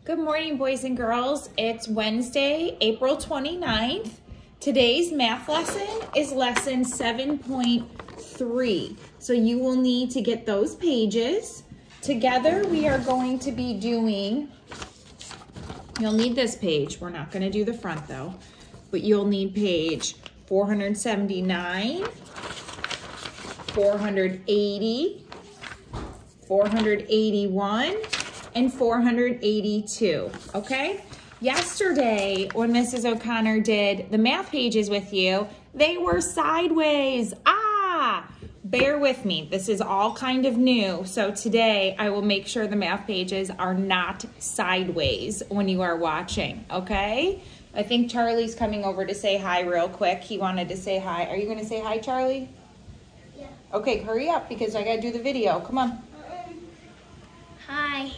Good morning, boys and girls. It's Wednesday, April 29th. Today's math lesson is lesson 7.3. So you will need to get those pages. Together, we are going to be doing, you'll need this page. We're not going to do the front though, but you'll need page 479, 480, 481, and 482, okay? Yesterday, when Mrs. O'Connor did the math pages with you, they were sideways. Bear with me. This is all kind of new. So today, I will make sure the math pages are not sideways when you are watching, okay? I think Charlie's coming over to say hi real quick. He wanted to say hi. Are you gonna say hi, Charlie? Yeah. Okay, hurry up because I gotta do the video. Come on. Hi.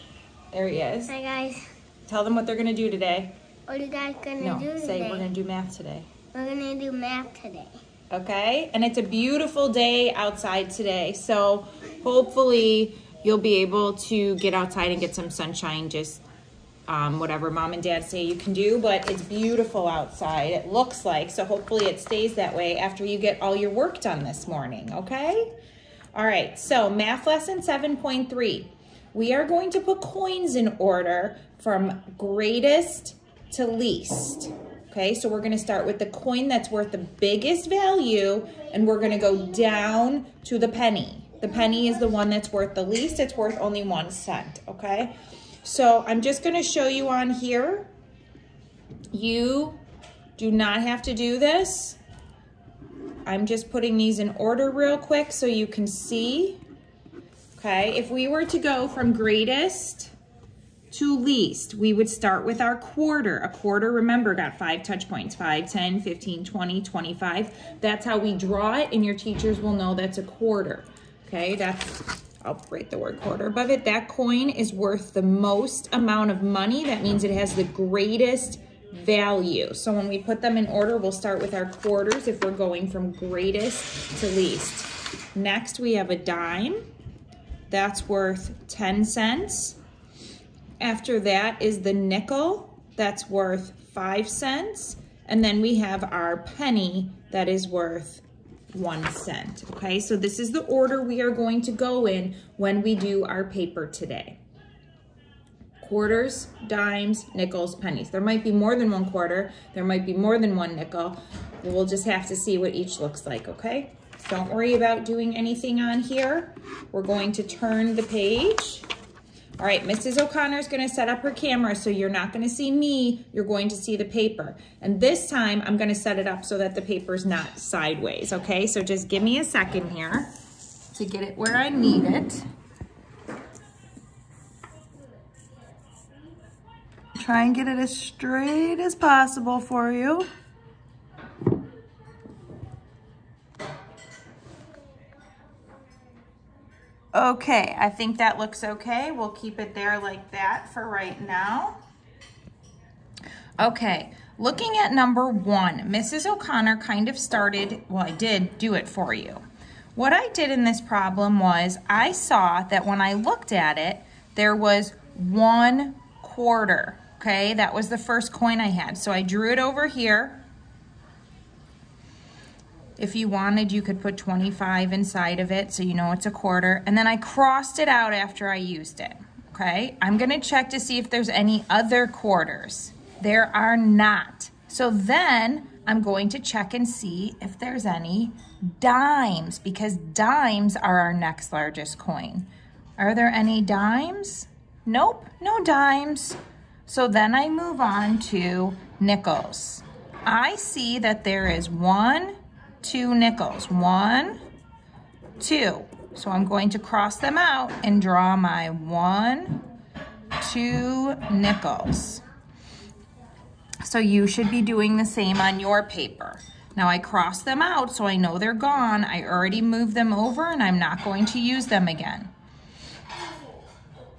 There he is. Hi, guys. Tell them what they're going to do today. What are you guys going to do today? Say we're going to do math today. We're going to do math today. Okay? And it's a beautiful day outside today. So hopefully you'll be able to get outside and get some sunshine, just whatever mom and dad say you can do. But it's beautiful outside, it looks like. So hopefully it stays that way after you get all your work done this morning. Okay? All right. So math lesson 7.3. We are going to put coins in order from greatest to least. Okay, so we're gonna start with the coin that's worth the biggest value, and we're gonna go down to the penny. The penny is the one that's worth the least. It's worth only 1 cent, okay? So I'm just gonna show you on here. You do not have to do this. I'm just putting these in order real quick so you can see. Okay, if we were to go from greatest to least, we would start with our quarter. A quarter, remember, got 5 touch points, 5, 10, 15, 20, 25. That's how we draw it, and your teachers will know that's a quarter. Okay, I'll write the word quarter above it. That coin is worth the most amount of money. That means it has the greatest value. So when we put them in order, we'll start with our quarters if we're going from greatest to least. Next, we have a dime. That's worth 10 cents. After that is the nickel. That's worth 5 cents. And then we have our penny that is worth 1 cent. Okay, so this is the order we are going to go in when we do our paper today. Quarters, dimes, nickels, pennies. There might be more than 1 quarter. There might be more than 1 nickel. We'll just have to see what each looks like, okay? Don't worry about doing anything on here. We're going to turn the page. All right, Mrs. O'Connor is gonna set up her camera, so you're not gonna see me, you're going to see the paper. And this time, I'm gonna set it up so that the paper's not sideways, okay? So just give me a second here to get it where I need it. Try and get it as straight as possible for you. Okay, I think that looks okay. We'll keep it there like that for right now. Okay, looking at number 1, Mrs. O'Connor kind of started, well, I did do it for you. What I did in this problem was I saw that when I looked at it, there was 1 quarter, okay? That was the first coin I had. So I drew it over here. If you wanted, you could put 25 inside of it so you know it's a quarter. And then I crossed it out after I used it, okay? I'm gonna check to see if there's any other quarters. There are not. So then I'm going to check and see if there's any dimes, because dimes are our next largest coin. Are there any dimes? Nope, no dimes. So then I move on to nickels. I see that there is 1, 2 nickels. 1, 2. So I'm going to cross them out and draw my 1, 2 nickels. So you should be doing the same on your paper. Now I cross them out so I know they're gone. I already moved them over and I'm not going to use them again.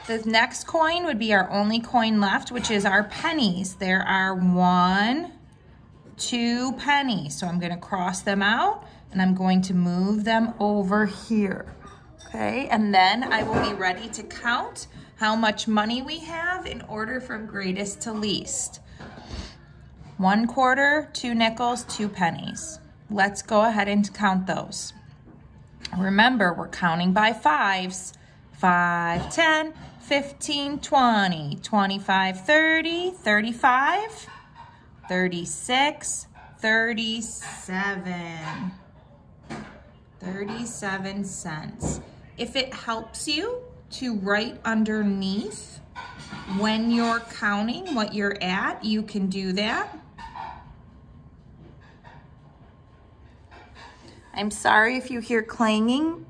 The next coin would be our only coin left, which is our pennies. There are 1, 2 pennies. So I'm gonna cross them out and I'm going to move them over here. Okay, and then I will be ready to count how much money we have in order from greatest to least. 1 quarter, 2 nickels, 2 pennies. Let's go ahead and count those. Remember, we're counting by fives. 5, 10, 15, 20, 25, 30, 35, 36, 37. 37 cents. If it helps you to write underneath when you're counting what you're at, you can do that. I'm sorry if you hear clanging.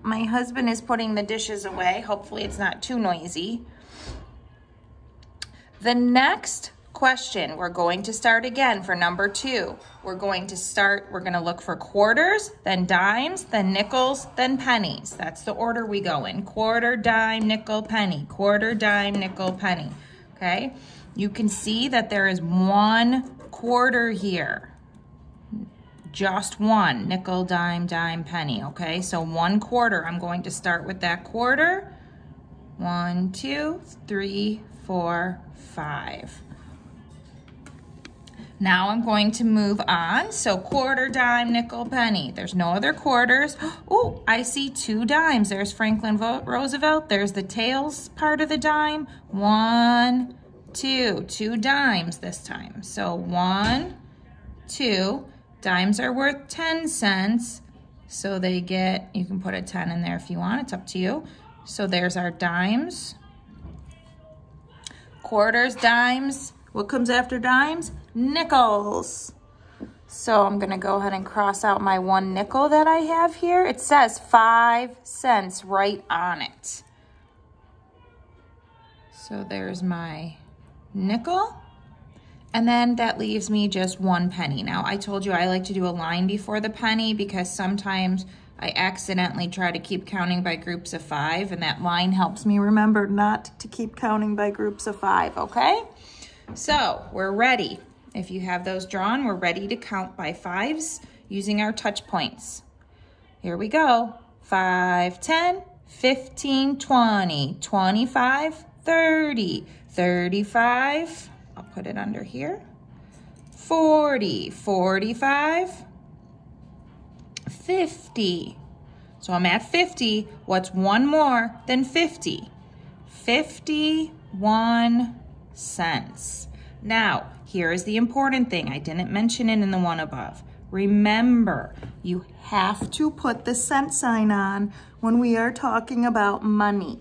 My husband is putting the dishes away. Hopefully it's not too noisy. The next question, we're going to start again for number 2. We're going to look for quarters, then dimes, then nickels, then pennies. That's the order we go in. Quarter, dime, nickel, penny. Quarter, dime, nickel, penny. Okay? You can see that there is 1 quarter here. Just 1, nickel, dime, dime, penny, okay? So 1 quarter, I'm going to start with that quarter. 1, 2, 3, 4, 5. Now I'm going to move on. So quarter, dime, nickel, penny. There's no other quarters. Oh, I see 2 dimes. There's Franklin Roosevelt. There's the tails part of the dime. 1, 2, 2 dimes this time. So 1, 2. Dimes are worth 10 cents, so they get, you can put a 10 in there if you want, it's up to you. So there's our dimes. Quarters, dimes. What comes after dimes? Nickels. So I'm gonna go ahead and cross out my 1 nickel that I have here. It says 5 cents right on it. So there's my nickel. And then that leaves me just 1 penny. Now, I told you I like to do a line before the penny because sometimes I accidentally try to keep counting by groups of 5, and that line helps me remember not to keep counting by groups of 5, okay? So, we're ready. If you have those drawn, we're ready to count by 5s using our touch points. Here we go. 5, 10, 15, 20, 25, 30, 35, I'll put it under here. 40, 45, 50. So I'm at 50. What's 1 more than 50? 51 cents. Now, here is the important thing. I didn't mention it in the one above. Remember, you have to put the cent sign on when we are talking about money.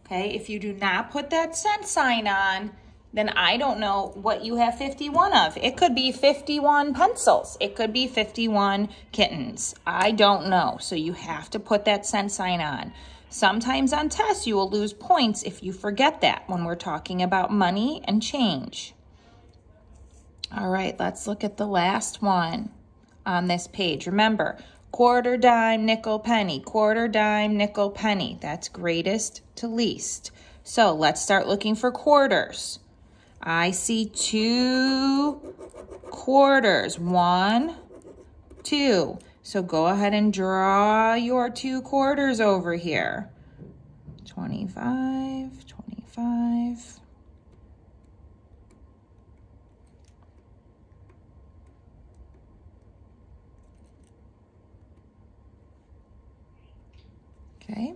Okay, if you do not put that cent sign on, then I don't know what you have 51 of. It could be 51 pencils. It could be 51 kittens. I don't know. So you have to put that cent sign on. Sometimes on tests, you will lose points if you forget that when we're talking about money and change. All right, let's look at the last one on this page. Remember, quarter, dime, nickel, penny. Quarter, dime, nickel, penny. That's greatest to least. So let's start looking for quarters. I see 2 quarters. 1, 2. So go ahead and draw your 2 quarters over here. 25, 25. Okay.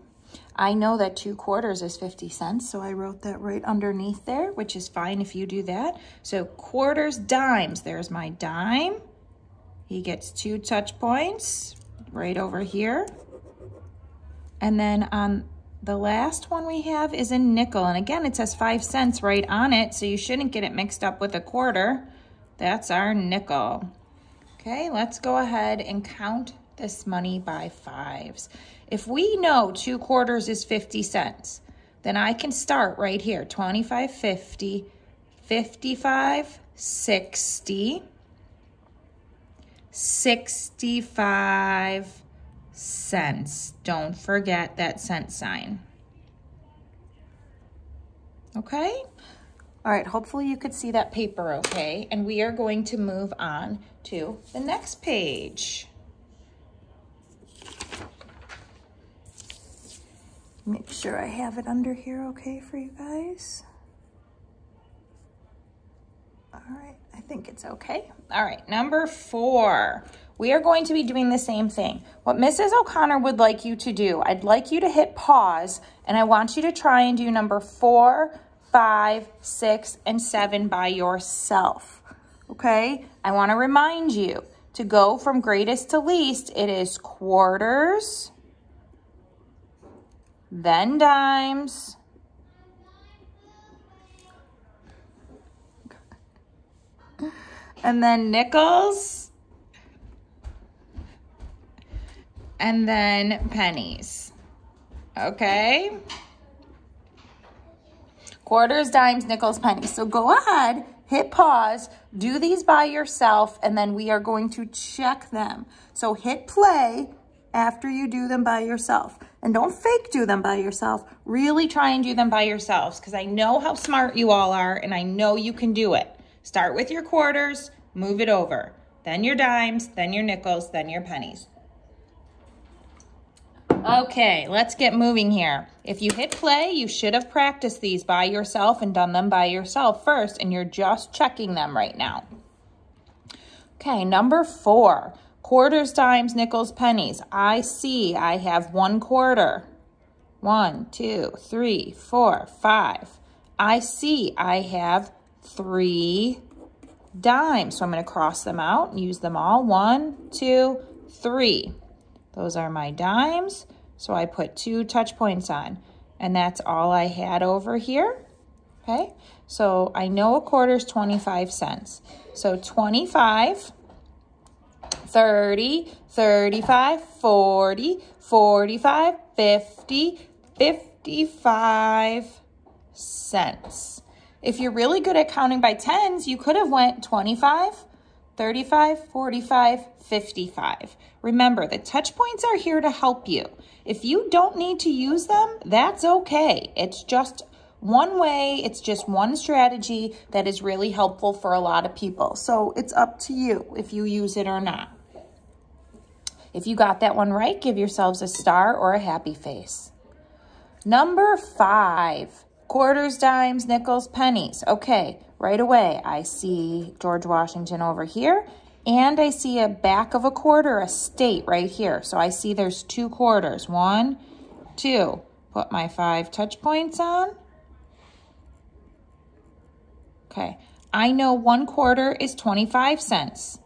I know that 2 quarters is 50 cents, so I wrote that right underneath there, which is fine if you do that. So quarters, dimes, there's my dime. He gets 2 touch points right over here. And then on the last one we have is a nickel. And again, it says 5 cents right on it, so you shouldn't get it mixed up with a quarter. That's our nickel. Okay, let's go ahead and count this money by 5s. If we know 2 quarters is 50 cents, then I can start right here. 25, 50, 55, 60, 65 cents. Don't forget that cent sign. Okay? All right, hopefully you could see that paper okay. And we are going to move on to the next page. Make sure I have it under here okay for you guys. All right, I think it's okay. All right, number 4. We are going to be doing the same thing. What Mrs. O'Connor would like you to do, I'd like you to hit pause, and I want you to try and do number 4, 5, 6, and 7 by yourself, okay? I want to remind you to go from greatest to least. It is quarters, then dimes, and then nickels, and then pennies, okay? Quarters, dimes, nickels, pennies. So go ahead, hit pause, do these by yourself, and then we are going to check them. So hit play after you do them by yourself. And don't fake do them by yourself. Really try and do them by yourselves, because I know how smart you all are, and I know you can do it. Start with your quarters, move it over. Then your dimes, then your nickels, then your pennies. Okay, let's get moving here. If you hit play, you should have practiced these by yourself and done them by yourself first, and you're just checking them right now. Okay, number 4, quarters, dimes, nickels, pennies. I see I have 1 quarter. 1, 2, 3, 4, 5. I see I have 3 dimes. So I'm going to cross them out and use them all. 1, 2, 3. Those are my dimes. So I put 2 touch points on, and that's all I had over here. Okay, so I know a quarter is 25 cents. So 25, 30, 35, 40, 45, 50, 55 cents. If you're really good at counting by tens, you could have went 25, 35, 45, 55. Remember, the touch points are here to help you. If you don't need to use them, that's okay. It's just one way, it's just one strategy that is really helpful for a lot of people. So it's up to you if you use it or not. If you got that one right, give yourselves a star or a happy face. Number 5, quarters, dimes, nickels, pennies. Okay, right away, I see George Washington over here, and I see a back of a quarter, a state right here. So I see there's 2 quarters. 1, 2. Put my 5 touch points on. Okay, I know 1 quarter is 25 cents.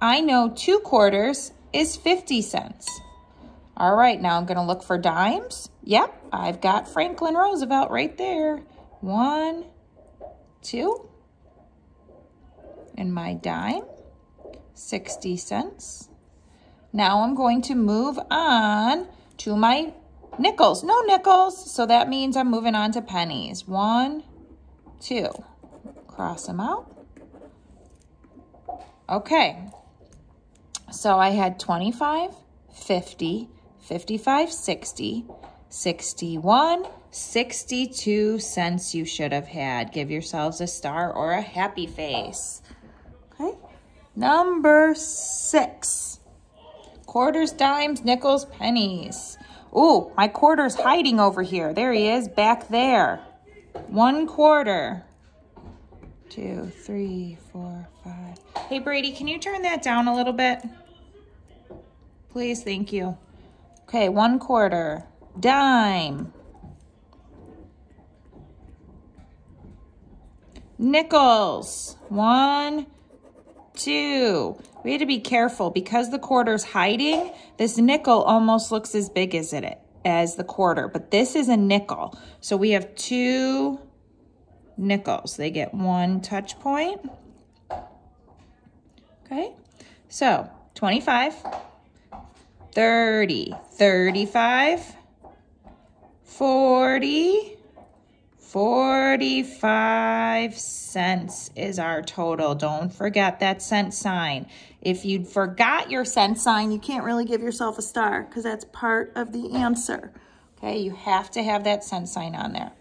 I know 2 quarters is 50 cents. All right, now I'm going to look for dimes. Yep, I've got Franklin Roosevelt right there. 1, 2. And my dime, 60 cents. Now I'm going to move on to my nickels. No nickels, so that means I'm moving on to pennies. 1, 2. Cross them out. Okay, so I had 25, 50, 55, 60, 61, 62 cents you should have had. Give yourselves a star or a happy face. Okay, number 6, quarters, dimes, nickels, pennies. Ooh, my quarter's hiding over here. There he is, back there. 1 quarter. 2, 3, 4, 5. Hey, Brady, can you turn that down a little bit? Please, thank you. Okay, 1 quarter. Dime. Nickels. 1, 2. We had to be careful because the quarter's hiding. This nickel almost looks as big as the quarter, but this is a nickel. So we have 2 nickels. They get 1 touch point. Okay, so 25, 30, 35, 40, 45 cents is our total. Don't forget that cent sign. If you forgot your cent sign, you can't really give yourself a star because that's part of the answer. Okay, you have to have that cent sign on there.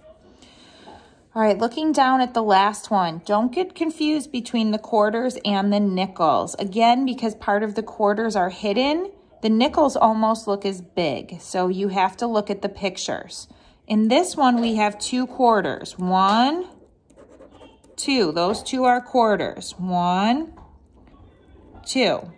All right, looking down at the last one, don't get confused between the quarters and the nickels. Again, because part of the quarters are hidden, the nickels almost look as big. So you have to look at the pictures. In this one, we have 2 quarters. 1, 2. Those 2 are quarters. 1, 2.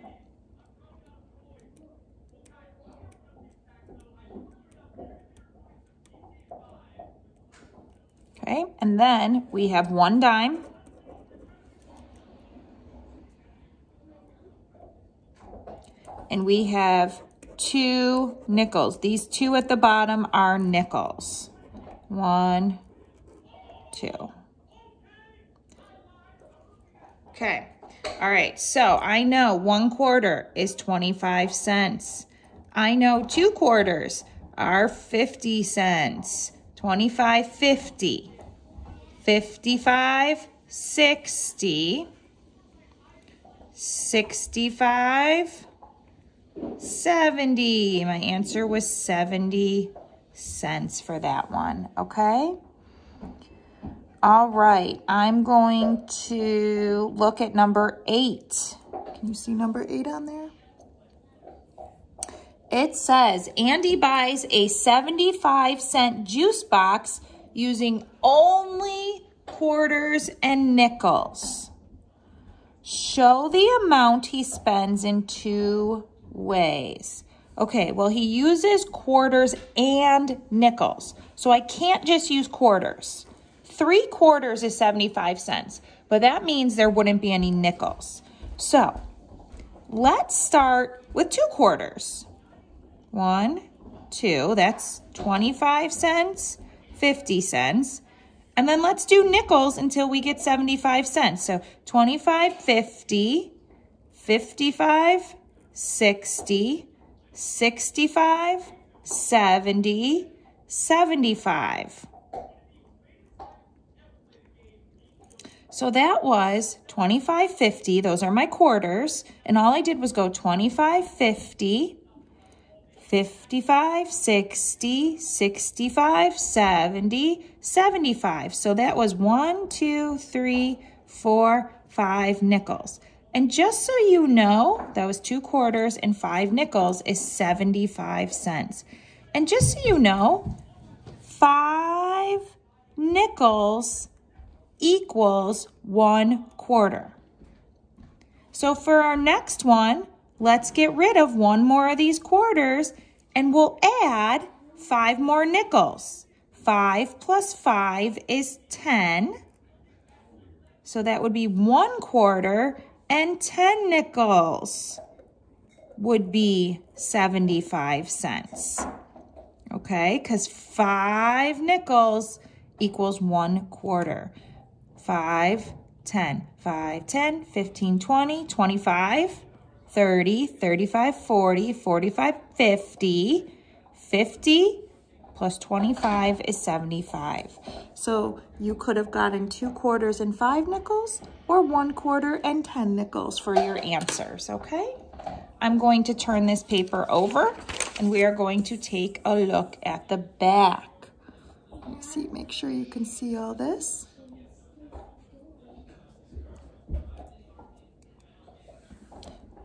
Okay, and then we have 1 dime. And we have 2 nickels. These 2 at the bottom are nickels. 1, 2. Okay. All right. So I know 1 quarter is 25 cents. I know 2 quarters are 50 cents. 25, 50. 55, 60. 65, 70. My answer was 70 cents for that one, okay? All right, I'm going to look at number 8. Can you see number 8 on there? It says, Andy buys a 75-cent juice box using only quarters and nickels. Show the amount he spends in 2 ways. Okay, well, he uses quarters and nickels, so I can't just use quarters. 3 quarters is 75 cents, but that means there wouldn't be any nickels. So let's start with 2 quarters. 1, 2, that's 25 cents, 50 cents. And then let's do nickels until we get 75 cents. So 25, 50, 55, 60, 65, 70, 75. So that was 25, 50. Those are my quarters. And all I did was go 25, 50, 55, 60, 65, 70, 75. So that was 1, 2, 3, 4, 5 nickels. And just so you know, that was 2 quarters and 5 nickels is 75 cents. And just so you know, 5 nickels equals 1 quarter. So for our next one, let's get rid of 1 more of these quarters and we'll add 5 more nickels. 5 plus 5 is 10. So that would be 1 quarter and 10 nickels would be 75 cents. Okay, because 5 nickels equals 1 quarter. 5, 10, 5, 10, 15, 20, 25, 30, 35, 40, 45, 50. 50 plus 25 is 75. So you could have gotten 2 quarters and 5 nickels or 1 quarter and 10 nickels for your answers, okay? I'm going to turn this paper over and we are going to take a look at the back. Let me see, make sure you can see all this.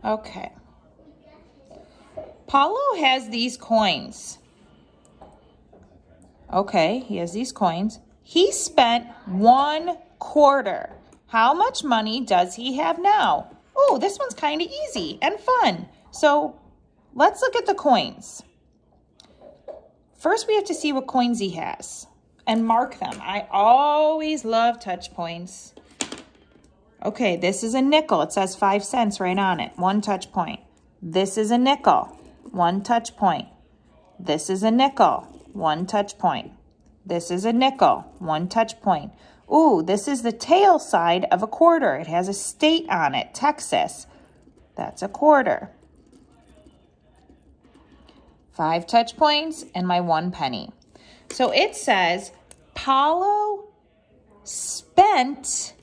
Okay. Paulo has these coins. Okay, he has these coins. He spent 1 quarter. How much money does he have now? Oh, this one's kind of easy and fun. So let's look at the coins. First, we have to see what coins he has and mark them. I always love touch points. Okay, this is a nickel. It says 5 cents right on it. 1 touch point. This is a nickel. 1 touch point. This is a nickel. 1 touch point. This is a nickel. 1 touch point. Ooh, this is the tail side of a quarter. It has a state on it, Texas. That's a quarter. 5 touch points and my 1 penny. So it says Paulo spent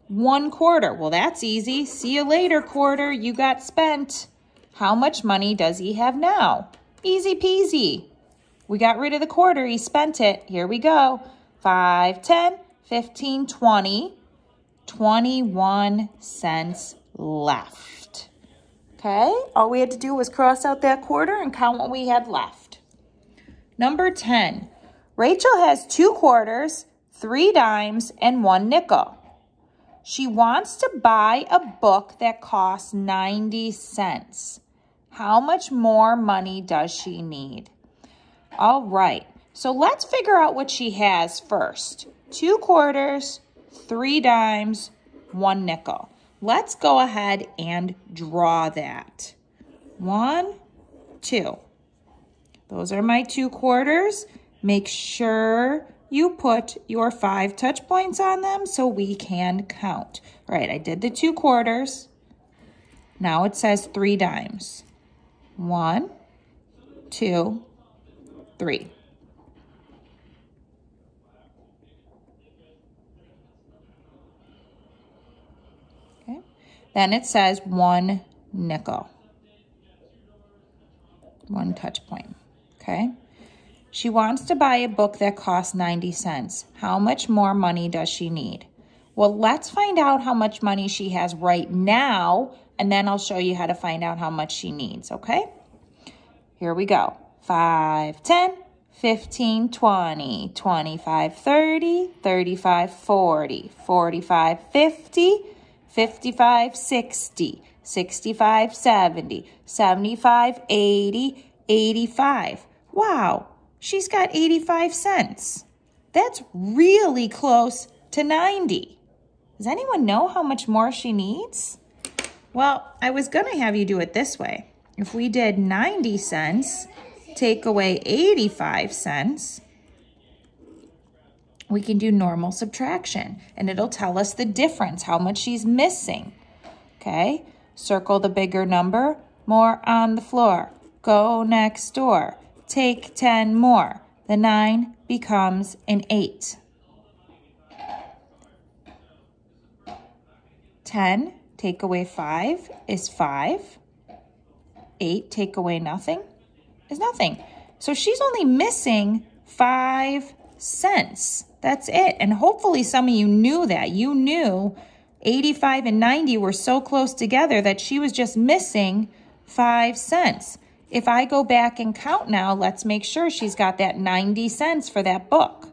1 quarter. Well, that's easy. See you later, quarter. You got spent. How much money does he have now? Easy peasy. We got rid of the quarter. He spent it. Here we go. 5, 10, 15, 20. 21 cents left. Okay? All we had to do was cross out that quarter and count what we had left. Number 10. Rachel has 2 quarters, 3 dimes, and 1 nickel. She wants to buy a book that costs 90 cents. How much more money does she need? All right, so let's figure out what she has first. 2 quarters, 3 dimes, 1 nickel. Let's go ahead and draw that. 1, 2. Those are my 2 quarters. Make sure you put your 5 touch points on them so we can count. All right, I did the 2 quarters. Now it says 3 dimes. 1, 2, 3. Okay. Then it says 1 nickel. 1 touch point. Okay. She wants to buy a book that costs 90 cents. How much more money does she need? Well, let's find out how much money she has right now, and then I'll show you how to find out how much she needs, okay? Here we go. 5, 10, 15, 20, 25, 30, 35, 40, 45, 50, 55, 60, 65, 70, 75, 80, 85. Wow, she's got 85 cents. That's really close to 90. Does anyone know how much more she needs? Well, I was going to have you do it this way. If we did 90 cents, take away 85 cents, we can do normal subtraction, and it'll tell us the difference, how much she's missing. Okay, circle the bigger number, more on the floor. Go next door, take 10 more. The 9 becomes an 8. 10 take away 5 is 5. 8 take away nothing is nothing. So she's only missing 5 cents. That's it. And hopefully some of you knew that. You knew 85 and 90 were so close together that she was just missing 5 cents. If I go back and count now, let's make sure she's got that 90 cents for that book.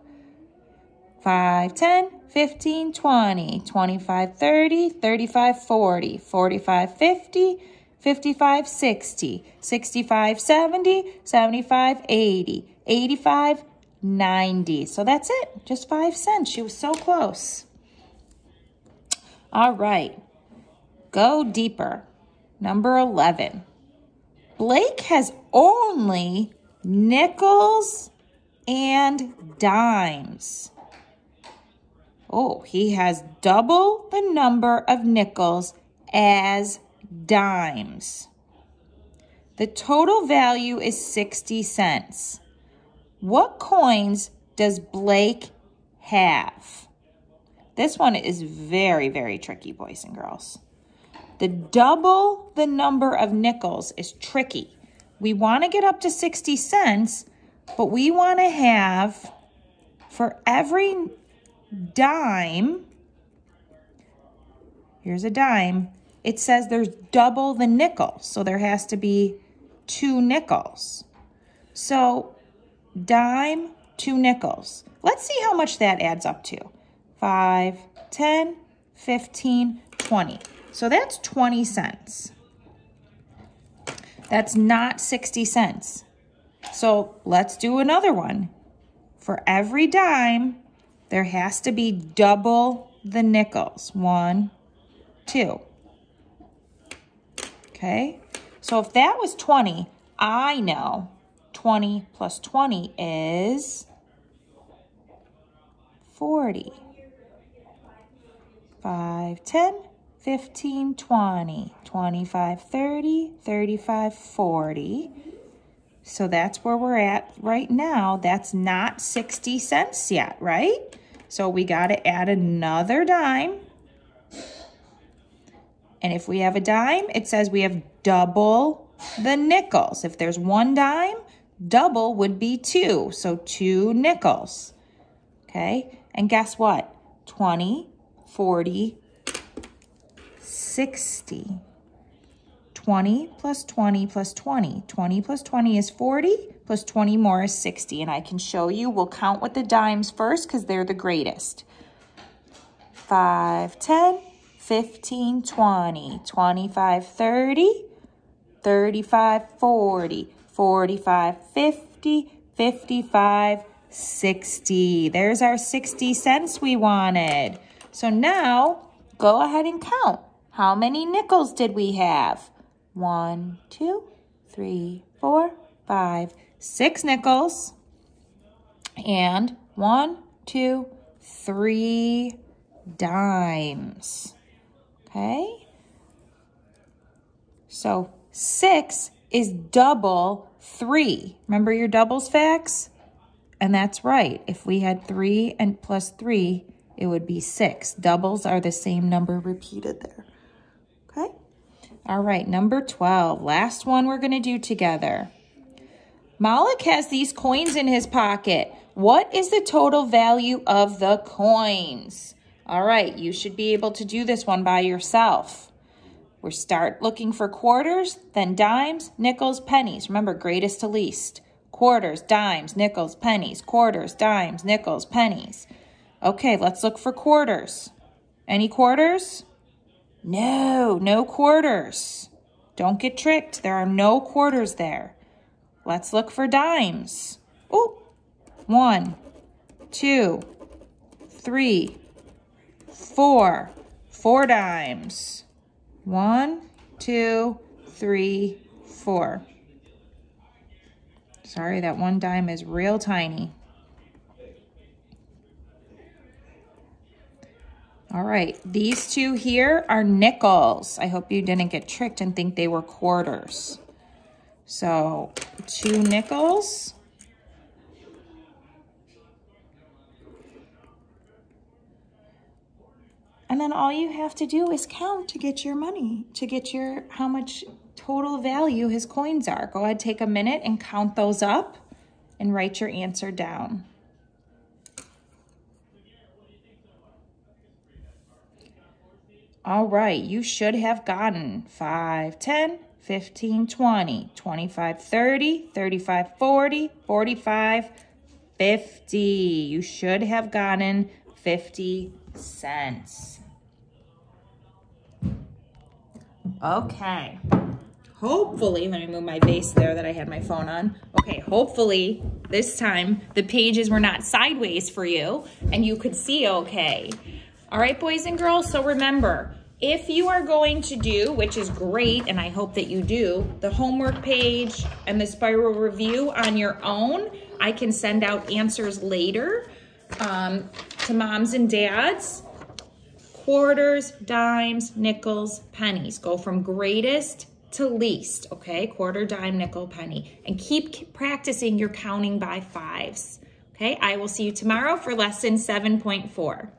5, 10, 15, 20, 25, 30, 35, 40, 45, 50, 55, 60, 65, 70, 75, 80, 85, 90. So that's it, just 5 cents. She was so close. All right, go deeper. Number 11. Blake has only nickels and dimes. Oh, he has double the number of nickels as dimes. The total value is 60 cents. What coins does Blake have? This one is very, very tricky, boys and girls. The double the number of nickels is tricky. We want to get up to 60 cents, but we want to have, for every dime, here's a dime, it says there's double the nickel, so there has to be 2 nickels. So dime, 2 nickels. Let's see how much that adds up to. 5, 10, 15, 20. So that's 20 cents. That's not 60 cents. So let's do another one. For every dime, there has to be double the nickels. 1, 2. Okay, so if that was 20, I know 20 plus 20 is 40. 5, 10, 15, 20, 25, 30, 35, 40. So that's where we're at right now. That's not 60 cents yet, right? So we got to add another dime. And if we have a dime, it says we have double the nickels. If there's 1 dime, double would be 2. So 2 nickels. Okay, and guess what? 20, 40, 60. 20 plus 20 plus 20. 20 plus 20 is 40, plus 20 more is 60. And I can show you, we'll count with the dimes first because they're the greatest. 5, 10, 15, 20, 25, 30, 35, 40, 45, 50, 55, 60. There's our 60 cents we wanted. So now go ahead and count. How many nickels did we have? 1, 2, 3, 4, 5, 6 nickels. And 1, 2, 3 dimes. Okay? So 6 is double 3. Remember your doubles facts? And that's right. If we had 3 and plus 3, it would be 6. Doubles are the same number repeated there. Okay? All right, number 12. Last one we're going to do together. Malik has these coins in his pocket. What is the total value of the coins? All right, you should be able to do this one by yourself. We start looking for quarters, then dimes, nickels, pennies. Remember, greatest to least. Quarters, dimes, nickels, pennies. Quarters, dimes, nickels, pennies. Okay, let's look for quarters. Any quarters? No, no quarters. Don't get tricked. There are no quarters there. Let's look for dimes. Oh, 1, 2, 3, 4. 4 dimes. 1, 2, 3, 4. Sorry, that one dime is real tiny. All right, these two here are nickels. I hope you didn't get tricked and think they were quarters. So 2 nickels. And then all you have to do is count to get your money, to get your how much total value his coins are. Go ahead, take a minute and count those up and write your answer down. All right, you should have gotten 5, 10, 15, 20, 25, 30, 35, 40, 45, 50. You should have gotten 50 cents. Okay. Hopefully, let me move my base there that I had my phone on. Okay, hopefully this time the pages were not sideways for you and you could see okay. All right, boys and girls, so remember, if you are going to do, which is great, and I hope that you do, the homework page and the spiral review on your own, I can send out answers later to moms and dads. Quarters, dimes, nickels, pennies. Go from greatest to least, okay? Quarter, dime, nickel, penny. And keep practicing your counting by 5s, okay? I will see you tomorrow for lesson 7.4.